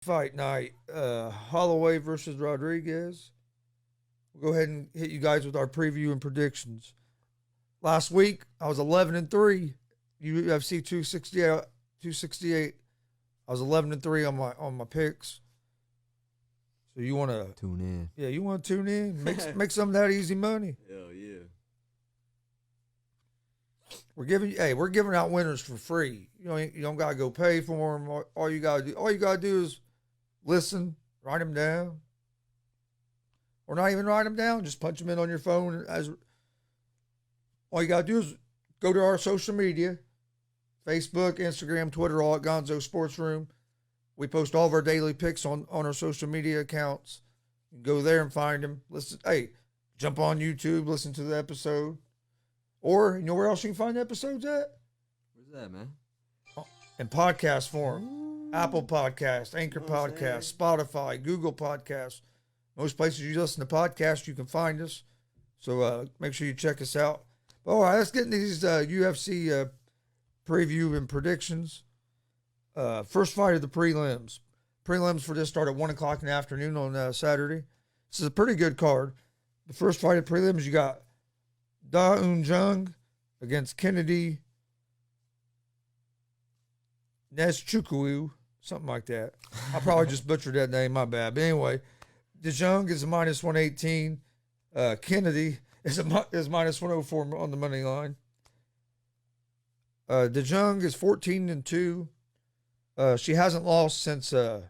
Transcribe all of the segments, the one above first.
Fight night, Holloway versus Rodriguez. We'll go ahead and hit you guys with our preview and predictions. Last week I was 11-3, UFC 268. 268. I was 11-3 on my picks. So you want to tune in? Yeah, you want to tune in, make some of that easy money. Hell yeah. We're giving out winners for free. You don't gotta go pay for them. All you gotta do is listen, write them down, or not even write them down. Just punch them in on your phone. All you gotta do is go to our social media, Facebook, Instagram, Twitter, all at Gonzo Sports Room. We post all of our daily picks on our social media accounts. You can go there and find them. Listen, jump on YouTube, listen to the episode. Or, you know where else you can find episodes at? Where's that, man? In podcast form. Apple Podcast, Anchor Podcast, Spotify, Google Podcasts. Most places you listen to podcasts, you can find us. So make sure you check us out. All right, let's get into these UFC preview and predictions. First fight of the prelims. Prelims for this start at 1 o'clock in the afternoon on Saturday. This is a pretty good card. The first fight of prelims, you got Da Un Jung against Kennedy Nzechukwu, something like that. I probably just butchered that name, my bad. But anyway, De Jong is a minus 118. Kennedy is minus 104 on the money line. De Jong is 14-2. She hasn't lost since hasn't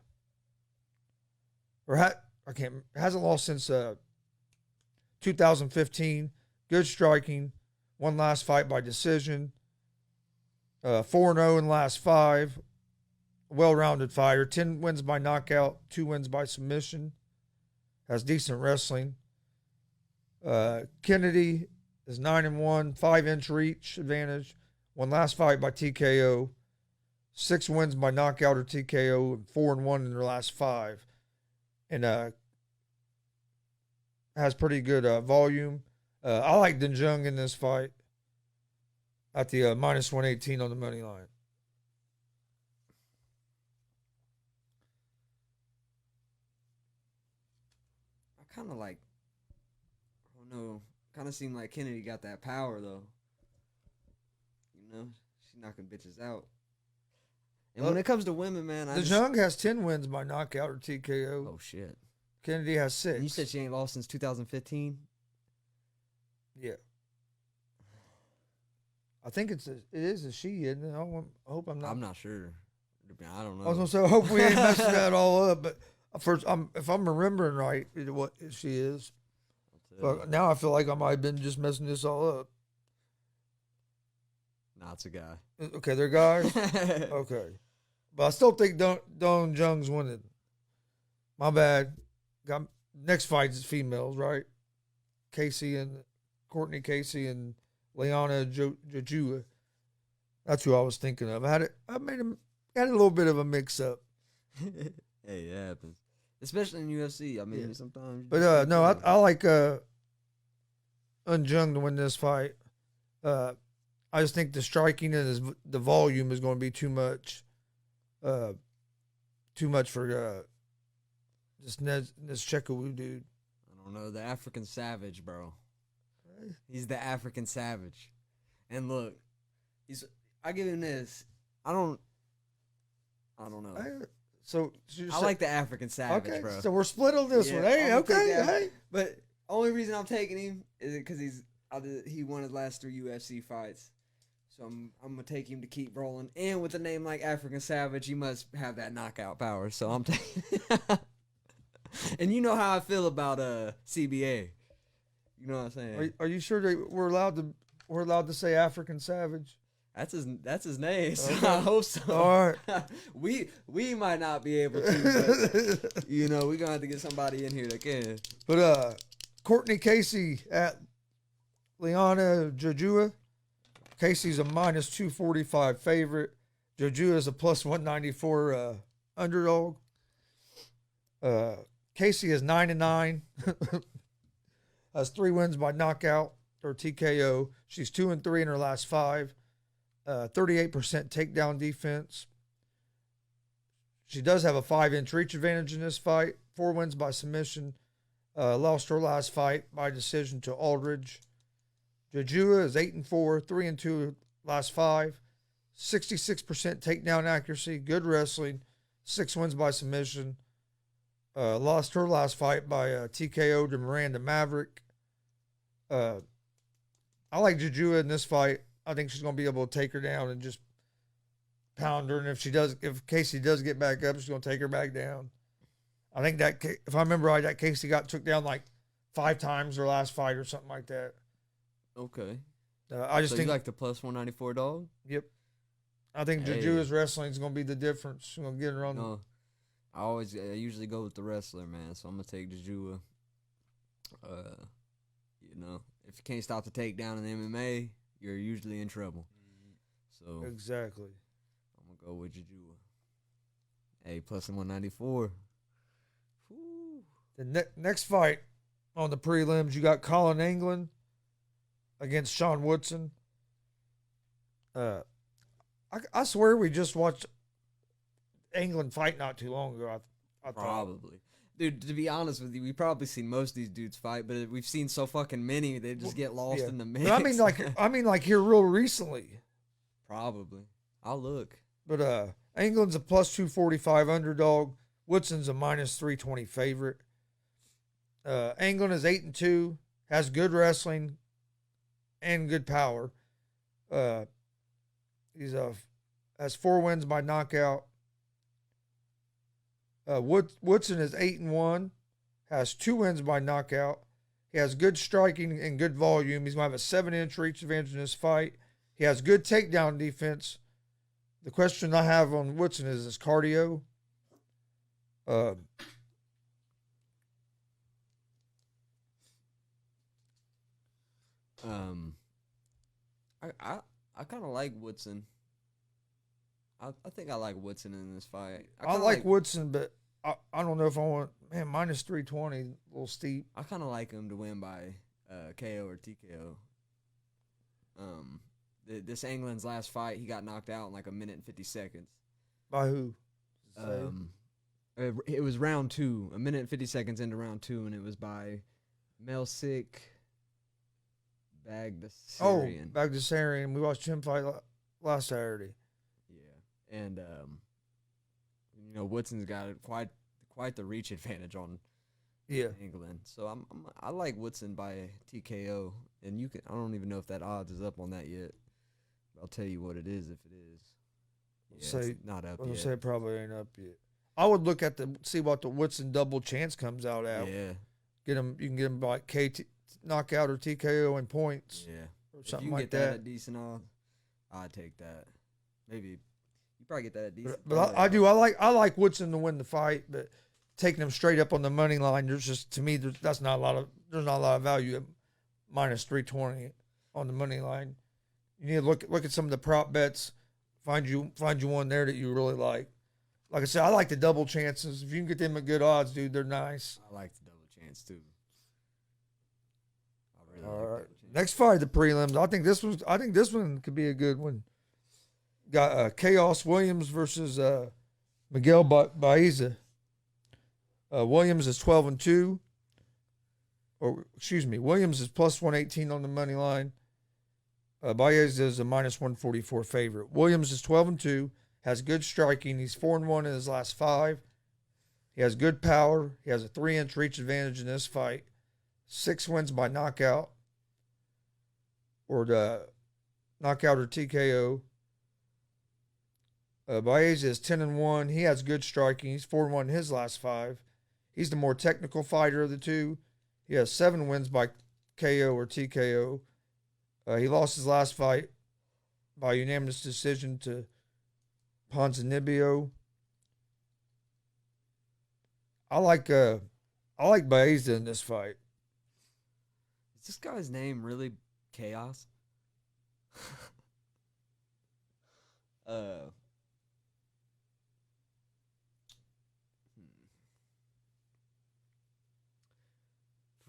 lost since 2015. Good striking. One last fight by decision. 4-0 in last 5. Well-rounded fighter. 10 wins by knockout. 2 wins by submission. Has decent wrestling. Kennedy is 9-1. 5-inch reach advantage. One last fight by TKO. 6 wins by knockout or TKO. And 4-1 in their last 5. And has pretty good volume. I like De Jong in this fight at the minus 118 on the money line. I kind of like, I don't know, kind of seemed like Kennedy got that power, though. You know, she's knocking bitches out. And when it comes to women, man, De Jong has 10 wins by knockout or TKO. Oh, shit. Kennedy has 6. And you said she ain't lost since 2015? Yeah. I think it is a she, isn't it? I hope I'm not. I'm not sure. I don't know. I was going to say, I hope we ain't messing that all up. But first, if I'm remembering right, what she is. But now I feel like I might have been just messing this all up. Nah, it's a guy. Okay, they're guys? Okay. But I still think Don Jung's winning. My bad. Next fight is females, right? Courtney Casey and Liana Jojua. That's who I was thinking of. I had a little bit of a mix up. Hey, it happens. Especially in UFC. I mean, sometimes. But no, I like Unjung to win this fight. I just think the striking and the volume is going to be too much. Too much for this Nzechukwu dude. I don't know. The African Savage, bro. He's the African Savage. And look, I give him this. I don't know. I like the African Savage, okay, bro. So we're split on this one. Hey, okay, hey. But only reason I'm taking him is because he won his last 3 UFC fights. So I'm gonna take him to keep rolling. And with a name like African Savage, he must have that knockout power. So I'm taking. And you know how I feel about CBA. You know what I'm saying? Are you sure that we're allowed to say African Savage? That's his name. So Okay. I hope so. All right. we might not be able to, but we're gonna have to get somebody in here that can. But Courtney Casey at Liana Jojua. Casey's a minus 245 favorite. Jojua is a plus 194 underdog. Casey is 9-9. Has 3 wins by knockout or TKO. She's 2-3 in her last 5. 38% takedown defense. She does have a 5-inch reach advantage in this fight. 4 wins by submission. Lost her last fight by decision to Aldridge. Jajua is 8-4, 3-2 last 5. 66% takedown accuracy, good wrestling, 6 wins by submission. Lost her last fight by TKO to Miranda Maverick. I like Jajua in this fight. I think she's going to be able to take her down and just pound her. And if Casey does get back up, she's going to take her back down. I think that, if I remember right, that Casey got took down like 5 times her last fight or something like that. Okay. I just think you like the plus 194 dog. Yep. I think Jajua's wrestling is going to be the difference. She's going to get her on. No, I usually go with the wrestler, man. So I'm gonna take Jajua. If you can't stop the takedown in MMA, you're usually in trouble. So exactly, I'm gonna go with Jajua. Hey, plus 194. Whew. The next fight on the prelims, you got Colin England against Sean Woodson. I swear we just watched England fight not too long ago. I probably. Dude, to be honest with you, we've probably seen most of these dudes fight, but we've seen so fucking many they just get lost in the mix. But I mean like here real recently. Probably. I'll look. But England's a plus 245 underdog. Woodson's a minus 320 favorite. England is 8-2, has good wrestling and good power. He's has 4 wins by knockout. Woodson is 8-1, has 2 wins by knockout. He has good striking and good volume. He's going to have a 7-inch reach advantage in this fight. He has good takedown defense. The question I have on Woodson is his cardio. I kind of like Woodson. I think I like Woodson in this fight. I like Woodson, but I don't know if I want, minus 320, a little steep. I kind of like him to win by KO or TKO. This England's last fight, he got knocked out in like a minute and 50 seconds. By who? It was round 2, a minute and 50 seconds into round 2, and it was by Melsik Bagdasarian. Oh, Bagdasarian. We watched him fight last Saturday. Yeah, and Woodson's got quite the reach advantage on England. So I like Woodson by TKO, and I don't even know if that odds is up on that yet. But I'll tell you what it is if it is. Yeah, it's not up yet. I'll say it probably ain't up yet. I would look at see what the Woodson double chance comes out at. Yeah, you can get him by knockout or TKO in points. Yeah, or something if you like get that at decent odds, I'd take that. Maybe you probably get that at decent. But I like Woodson to win the fight, but taking him straight up on the money line, there's not a lot of value at minus 320 on the money line. You need to look at some of the prop bets. Find you one there that you really like. Like I said, I like the double chances. If you can get them at good odds, dude, they're nice. I like the double chance too. All right. Next fight, the prelims. I think this one could be a good one. Got Chaos Williams versus Miguel Baiza. Williams is 12-2. Williams is plus 118 on the money line. Baiza is a minus 144 favorite. Williams is 12-2, has good striking. He's 4-1 in his last 5. He has good power. He has a 3-inch reach advantage in this fight. 6 wins by knockout or TKO. Baiza is 10-1. He has good striking. He's 4-1 in his last 5. He's the more technical fighter of the two. He has 7 wins by KO or TKO. He lost his last fight by unanimous decision to Ponzinibbio. I like Baiza in this fight. Is this guy's name really Chaos?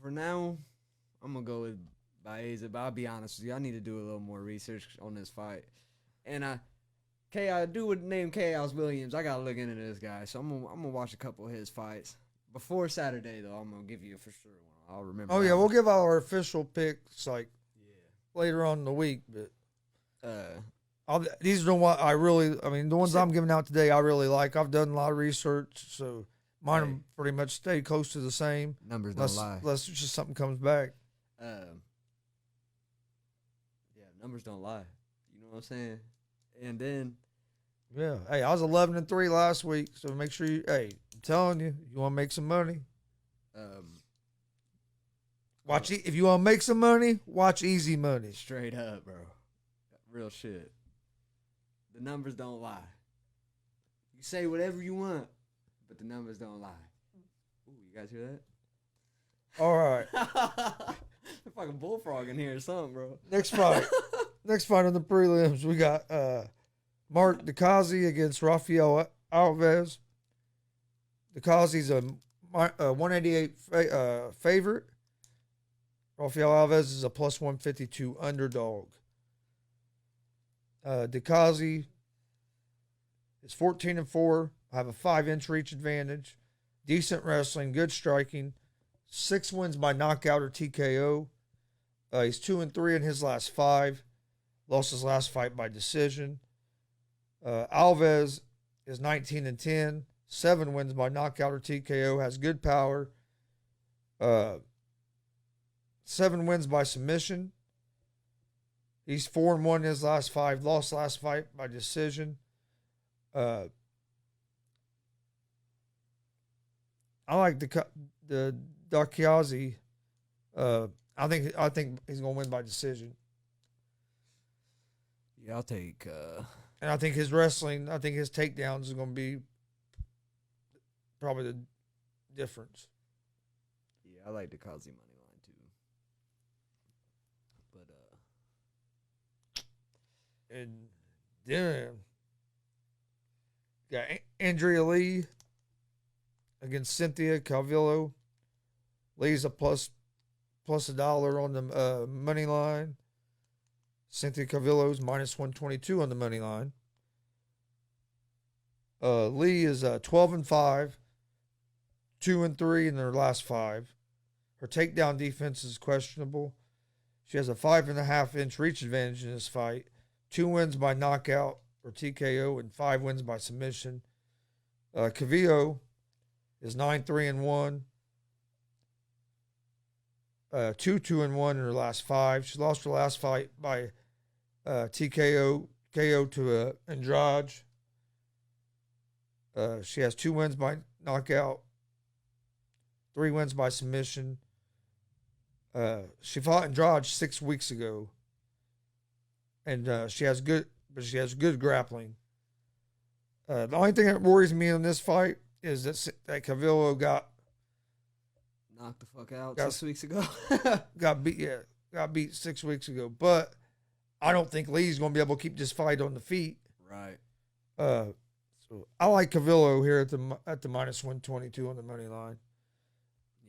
For now, I'm gonna go with Baiza, but I'll be honest with you, I need to do a little more research on this fight. And Chaos dude with the name Chaos Williams. I gotta look into this guy, so I'm gonna watch a couple of his fights before Saturday. Though I'm gonna give you a for sure one. I'll remember. Oh that yeah, we'll one. give out our official picks like later on in the week. But these are the ones I really. I mean, the ones I'm giving out today, I really like. I've done a lot of research, so mine have pretty much stayed close to the same. Numbers don't lie. Unless just something comes back. Yeah, numbers don't lie. You know what I'm saying? And then, yeah, hey, I was 11-3 last week, so make sure you. Hey, I'm telling you, you want to make some money. If you want to make some money, watch Easy Money. Straight up, bro. Real shit. The numbers don't lie. You say whatever you want, but the numbers don't lie. Ooh, you guys hear that? All right. They're fucking bullfrog in here or something, bro. Next fight on the prelims, we got Mark Dakazi against Rafaela Alves. Dakazi's a 188 favorite. Rafael Alves is a plus 152 underdog. Dakazi is 14-4. Have a 5-inch reach advantage. Decent wrestling, good striking. 6 wins by knockout or TKO. He's 2-3 in his last 5. Lost his last fight by decision. Alves is 19-10. 7 wins by knockout or TKO. Has good power. 7 wins by submission. He's 4-1 in his last 5. Lost last fight by decision. I like the Dakazi. I think he's gonna win by decision. Yeah, I'll take. And I think his wrestling, I think his takedowns is gonna be probably the difference. Yeah, I like the Dakazi money line too. But And then got Andrea Lee against Cynthia Calvillo. Lee's a plus $1 on the money line. Cynthia Calvillo's minus 122 on the money line. Lee is 12-5, 2-3 in their last 5. Her takedown defense is questionable. She has a 5.5-inch reach advantage in this fight. 2 wins by knockout or TKO and 5 wins by submission. Calvillo is 9-3-1. 2-2-1 in her last 5. She lost her last fight by TKO to Andrade. She has 2 wins by knockout, 3 wins by submission. She fought Andrade 6 weeks ago, and she has good grappling. The only thing that worries me in this fight is that Calvillo got knocked the fuck out 6 weeks ago. got beat 6 weeks ago. But I don't think Lee's going to be able to keep this fight on the feet. Right. So I like Calvillo here at the minus 122 on the money line.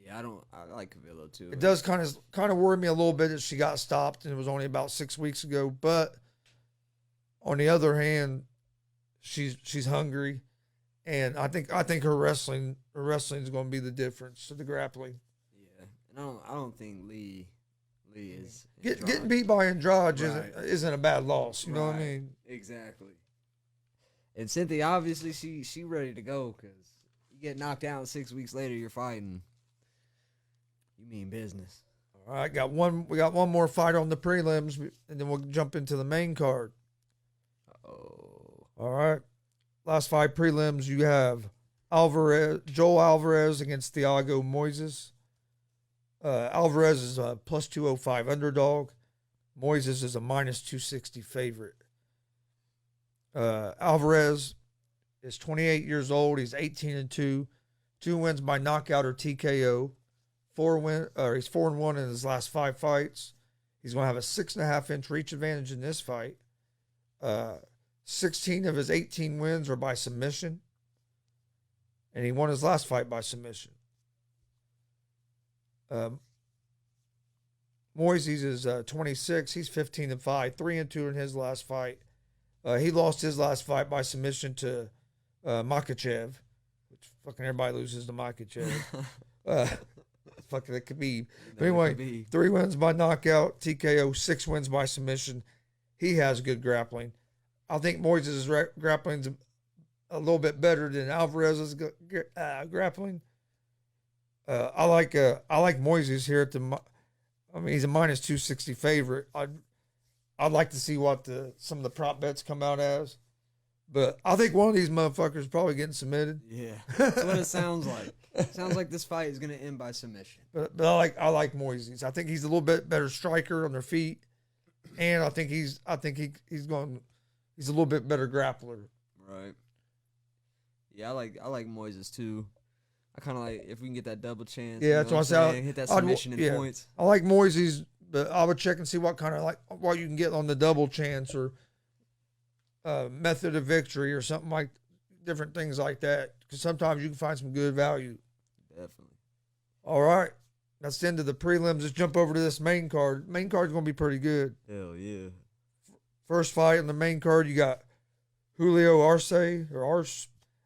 Yeah, I like Calvillo too. It does kind of worry me a little bit that she got stopped and it was only about 6 weeks ago. But on the other hand, she's hungry, and I think her wrestling is going to be the difference to the grappling. Yeah, and I don't think Lee is getting beat by Andrade right. isn't a bad loss. You know what I mean? Exactly. And Cynthia, obviously, she ready to go because you get knocked out 6 weeks later, you're fighting. You mean business. All right, we got one more fight on the prelims, and then we'll jump into the main card. Oh. All right. Last 5 prelims, you have Joel Alvarez against Thiago Moises. Alvarez is a plus 205 underdog. Moises is a minus 260 favorite. Alvarez is 28 years old. He's 18-2. 2 wins by knockout or TKO. He's 4-1 in his last 5 fights. He's going to have a 6.5-inch reach advantage in this fight. 16 of his 18 wins are by submission. And he won his last fight by submission. Moises is 26. He's 15-5, 3-2 in his last fight. He lost his last fight by submission to Makachev, which fucking everybody loses to Makachev. Uh, fucking it could be. But anyway, 3 wins by knockout, TKO, 6 wins by submission. He has good grappling. I think Moises' grappling's a little bit better than Alvarez's grappling. I like Moises here at the. I mean, he's a minus 260 favorite. I'd like to see what some of the prop bets come out as. But I think one of these motherfuckers is probably getting submitted. Yeah, that's what it sounds like. It sounds like this fight is going to end by submission. But I like Moises. I think he's a little bit better striker on their feet, and I think he's a little bit better grappler. Right. Yeah, I like Moises too. I kind of like if we can get that double chance. Yeah, that's what I'm saying. Hit that submission in points. I like Moises, but I would check and see what you can get on the double chance or method of victory or something like different things like that. Because sometimes you can find some good value. Definitely. All right, that's the end of the prelims. Let's jump over to this main card. Main card's gonna be pretty good. Hell yeah. First fight on the main card, you got Julio Arce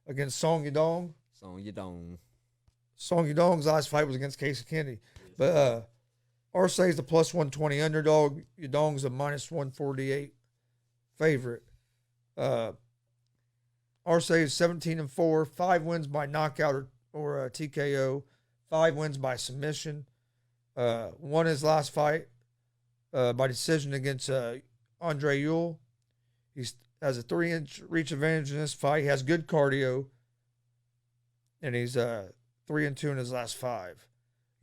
against Song Yadong. Song Yadong's last fight was against Casey Kennedy. But Arce is the plus 120 underdog. Yadong's a minus 148 favorite. Arce is 17-4, 5 wins by knockout or TKO, 5 wins by submission. Won his last fight by decision against Andre Ewell. He has a 3-inch reach advantage in this fight. He has good cardio. And he's 3-2 in his last 5.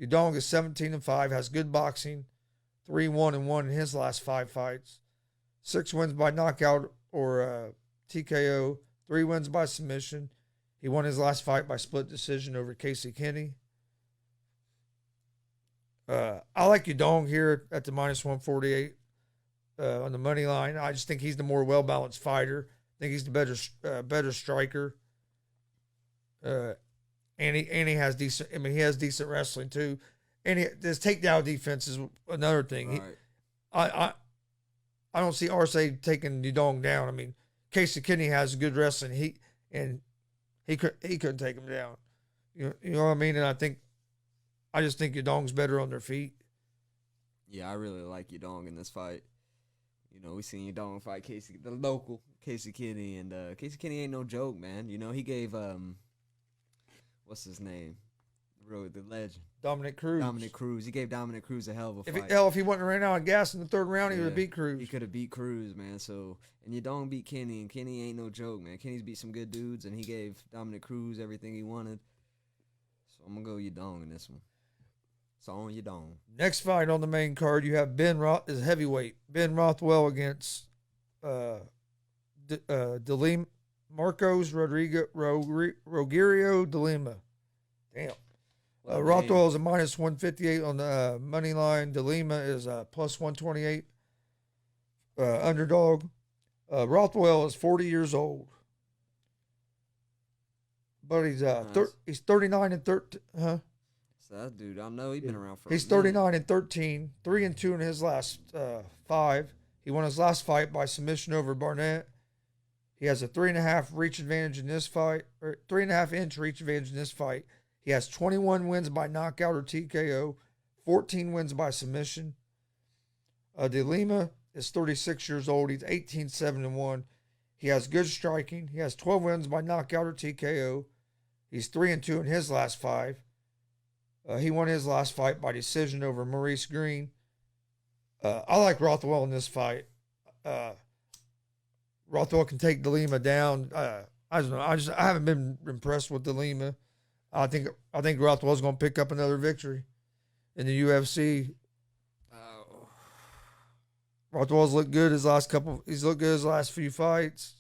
Yadong is 17-5, has good boxing, 3-1-1 in his last 5 fights, 6 wins by knockout or TKO, 3 wins by submission. He won his last fight by split decision over Casey Kennedy. I like Yadong here at the minus 148 on the money line. I just think he's the more well-balanced fighter. I think he's the better striker. And he has decent. I mean, he has decent wrestling too, and his takedown defense is another thing. Right. I don't see Arce taking Yadong down. I mean, Casey Kennedy has good wrestling. He couldn't take him down. You know what I mean? And I just think Yadong's better on their feet. Yeah, I really like Yadong in this fight. You know, we seen Yadong fight the local Casey Kennedy, and Casey Kennedy ain't no joke, man. You know, he gave what's his name? The legend. Dominic Cruz. He gave Dominic Cruz a hell of a fight. If he wouldn't ran out of gas in the 3rd round, he would have beat Cruz. He could have beat Cruz, man. So, and Yadong beat Kenny, and Kenny ain't no joke, man. Kenny's beat some good dudes, and he gave Dominic Cruz everything he wanted. So I'm gonna go Yadong in this one. It's on Yadong. Next fight on the main card, you have is heavyweight Ben Rothwell against Marcos Rogerio de Lima. Damn. Rothwell is a minus 158 on the money line. De Lima is a plus 128 underdog. Rothwell is 40 years old. But he's 39-13. Huh? So that dude, I know he's been around for. He's 39-13, 3-2 in his last 5. He won his last fight by submission over Barnett. He has a 3.5 reach advantage in this fight, or 3.5-inch reach advantage in this fight. He has 21 wins by knockout or TKO, 14 wins by submission. De Lima is 36 years old. He's 18-7-1. He has good striking. He has 12 wins by knockout or TKO. He's 3-2 in his last 5. He won his last fight by decision over Maurice Green. I like Rothwell in this fight. Rothwell can take De Lima down. I don't know. I haven't been impressed with De Lima. I think Rothwell's going to pick up another victory in the UFC. Oh. Rothwell's looked good his last few fights.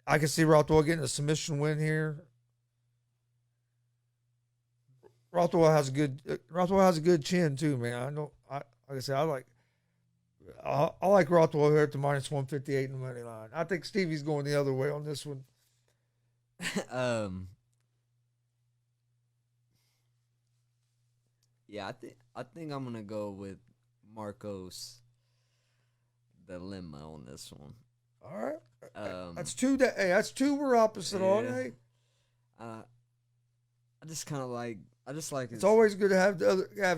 I can see Rothwell getting a submission win here. Rothwell has a good chin too, man. Like I said, I like Rothwell here at the minus 158 in the money line. I think Stevie's going the other way on this one. Yeah, I think I'm gonna go with Marcos dilemma on this one. All right. That's two. That's two we're opposite on. Hey, I just kind of like. I just like. It's always good to have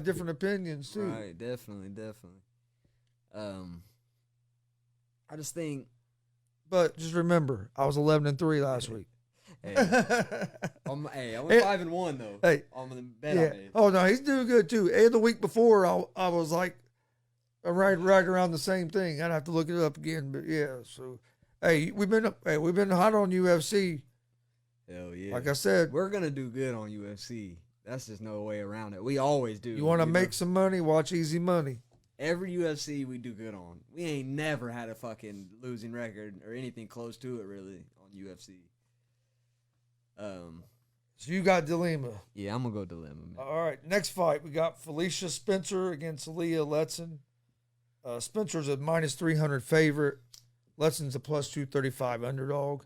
different opinions too. Right. Definitely. I just think. But just remember, I was 11-3 last week. Hey, I went 5-1 though. Hey, on the bet I made. Oh no, he's doing good too. And the week before, I was like, right around the same thing. I'd have to look it up again, but yeah. So, we've been hot on UFC. Hell yeah! Like I said, we're gonna do good on UFC. That's just no way around it. We always do. You want to make some money? Watch Easymoney. Every UFC we do good on. We ain't never had a fucking losing record or anything close to it really on UFC. So you got dilemma. Yeah, I'm gonna go dilemma, man. All right, next fight we got Felicia Spencer against Leah Letson. Spencer's a -300 favorite. Letson's a +235 underdog.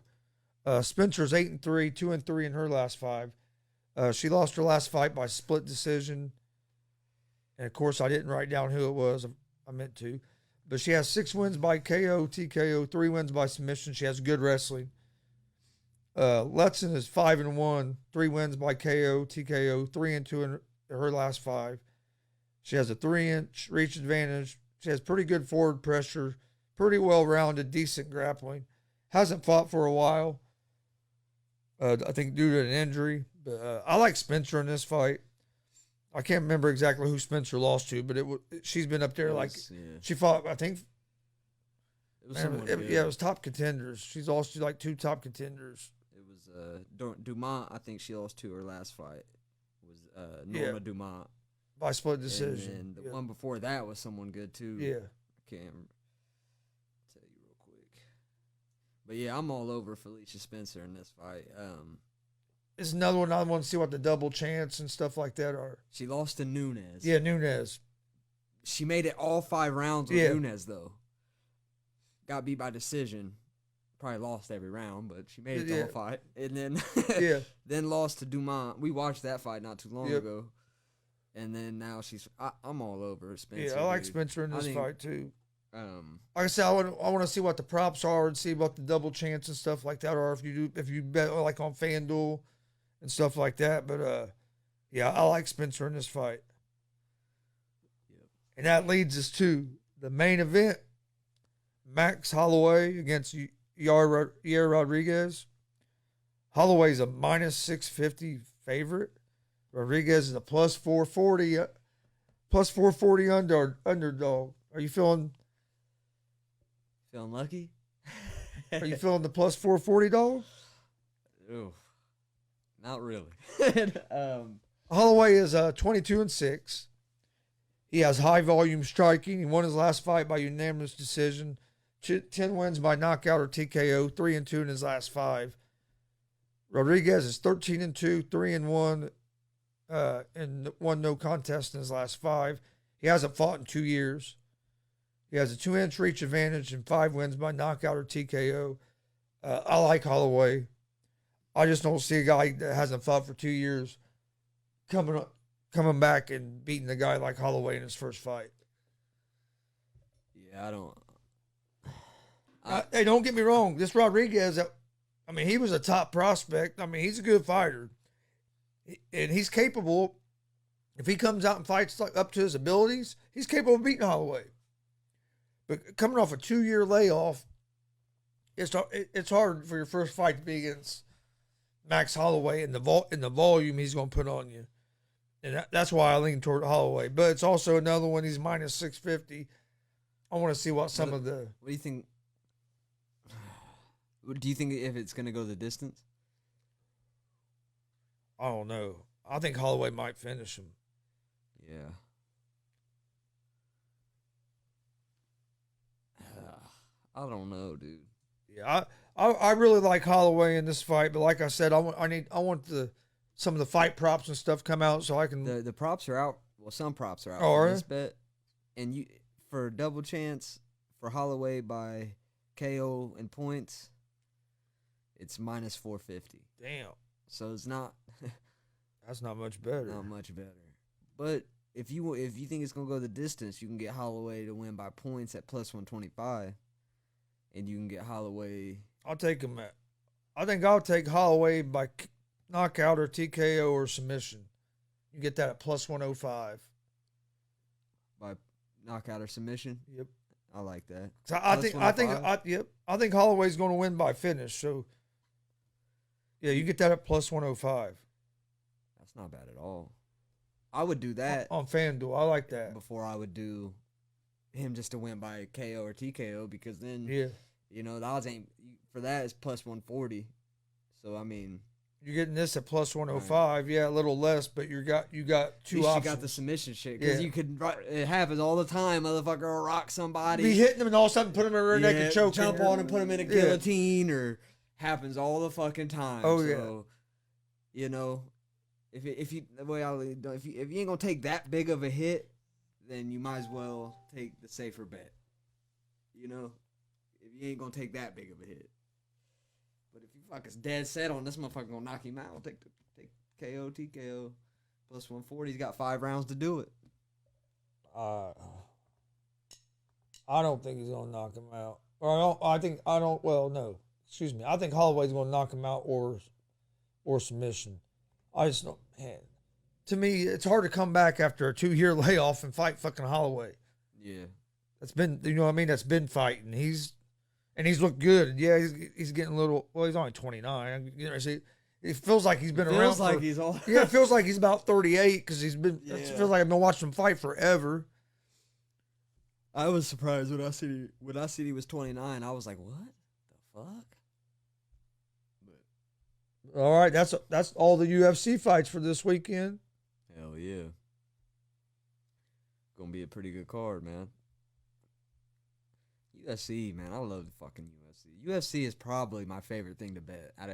Spencer's 8-3, 2-3 in her last 5. She lost her last fight by split decision. And, of course, I didn't write down who it was. I meant to. But she has 6 wins by KO, TKO, 3 wins by submission. She has good wrestling. Letson is 5-1, 3 wins by KO, TKO, 3-2 in her last 5. She has a 3-inch reach advantage. She has pretty good forward pressure, pretty well-rounded, decent grappling. Hasn't fought for a while, I think due to an injury. But I like Spencer in this fight. I can't remember exactly who Spencer lost to, but she's been up there she fought, I think. It was top contenders. She's lost to like 2 top contenders. It was Dumont. I think she lost to her last fight. It was Norma Dumont by split decision. And the one before that was someone good too. Yeah, I can't tell you real quick. But yeah, I'm all over Felicia Spencer in this fight. It's another one I want to see what the double chance and stuff like that are. She lost to Nunes. Yeah, Nunes. She made it all 5 rounds with Nunes, though. Got beat by decision. Probably lost every round, but she made it to all 5. And then then lost to Dumont. We watched that fight not too long ago. And then now I'm all over Spencer. Yeah, I like Spencer in this fight, too. Like I said, I want to see what the props are and see what the double chance and stuff like that are if you bet like on FanDuel and stuff like that. But I like Spencer in this fight. Yep. And that leads us to the main event: Max Holloway against Yarra Rodriguez. Holloway's a -650 favorite. Rodriguez is a +440 underdog. Are you feeling lucky? Are you feeling the +440 dog? Ooh, not really. Holloway is 22-6. He has high volume striking. He won his last fight by unanimous decision. 10 wins by knockout or TKO. 3-2 in his last 5. Rodriguez is 13-2, 3-1, and won no contest in his last 5. He hasn't fought in 2 years. He has a 2-inch reach advantage and 5 wins by knockout or TKO. I like Holloway. I just don't see a guy that hasn't fought for 2 years coming back and beating a guy like Holloway in his first fight. Yeah, I don't. Hey, don't get me wrong. This Rodriguez, I mean, he was a top prospect. I mean, he's a good fighter. And he's capable, if he comes out and fights up to his abilities, he's capable of beating Holloway. But coming off a 2-year layoff, it's hard for your first fight to be against Max Holloway and the volume he's going to put on you. And that's why I lean toward Holloway. But it's also another one, he's -650. I want to see what some of the... What do you think? Do you think if it's going to go the distance? I don't know. I think Holloway might finish him. Yeah. I don't know, dude. Yeah, I really like Holloway in this fight, but like I said, I want some of the fight props and stuff come out so I can. The props are out. Well, some props are out for this bet, and for double chance for Holloway by KO and points, it's -450. Damn. So it's not. That's not much better. Not much better, but if you think it's gonna go the distance, you can get Holloway to win by points at plus 125, and you can get Holloway. I'll take him at. I think I'll take Holloway by knockout or TKO or submission. You get that at plus 105. By knockout or submission. Yep. I like that. So I think Holloway's going to win by finish. So yeah, you get that at plus 105. That's not bad at all. I would do that on FanDuel. I like that before I would do him just to win by KO or TKO, because then the odds ain't for that is plus 140. So I mean, you're getting this at plus 105. Right. Yeah, a little less, but you got two options. You got the submission shit, because you could. It happens all the time. Motherfucker will rock somebody, be hitting them, and all of a sudden put them in a rear naked choke, jump on and put them in a guillotine, or happens all the fucking time. Oh so, if you ain't gonna take that big of a hit, then you might as well take the safer bet. If you ain't gonna take that big of a hit. But if you fucking dead set on this motherfucker gonna knock him out, take KO, TKO, plus 140. He's got 5 rounds to do it. I don't think he's gonna knock him out. I think Holloway's gonna knock him out or submission. I just don't, man. To me, it's hard to come back after a 2-year layoff and fight fucking Holloway. Yeah, that's been, that's been fighting. He's looked good. Yeah, he's getting a little. Well, he's only 29. It feels like he's been around. Feels like he's all. Yeah, it feels like he's about 38 because he's been. Yeah. It feels like I've been watching him fight forever. I was surprised when I see he was 29. I was like, what the fuck? All right, that's all the UFC fights for this weekend. Hell yeah. Gonna be a pretty good card, man. UFC, man, I love the fucking UFC. UFC is probably my favorite thing to bet out of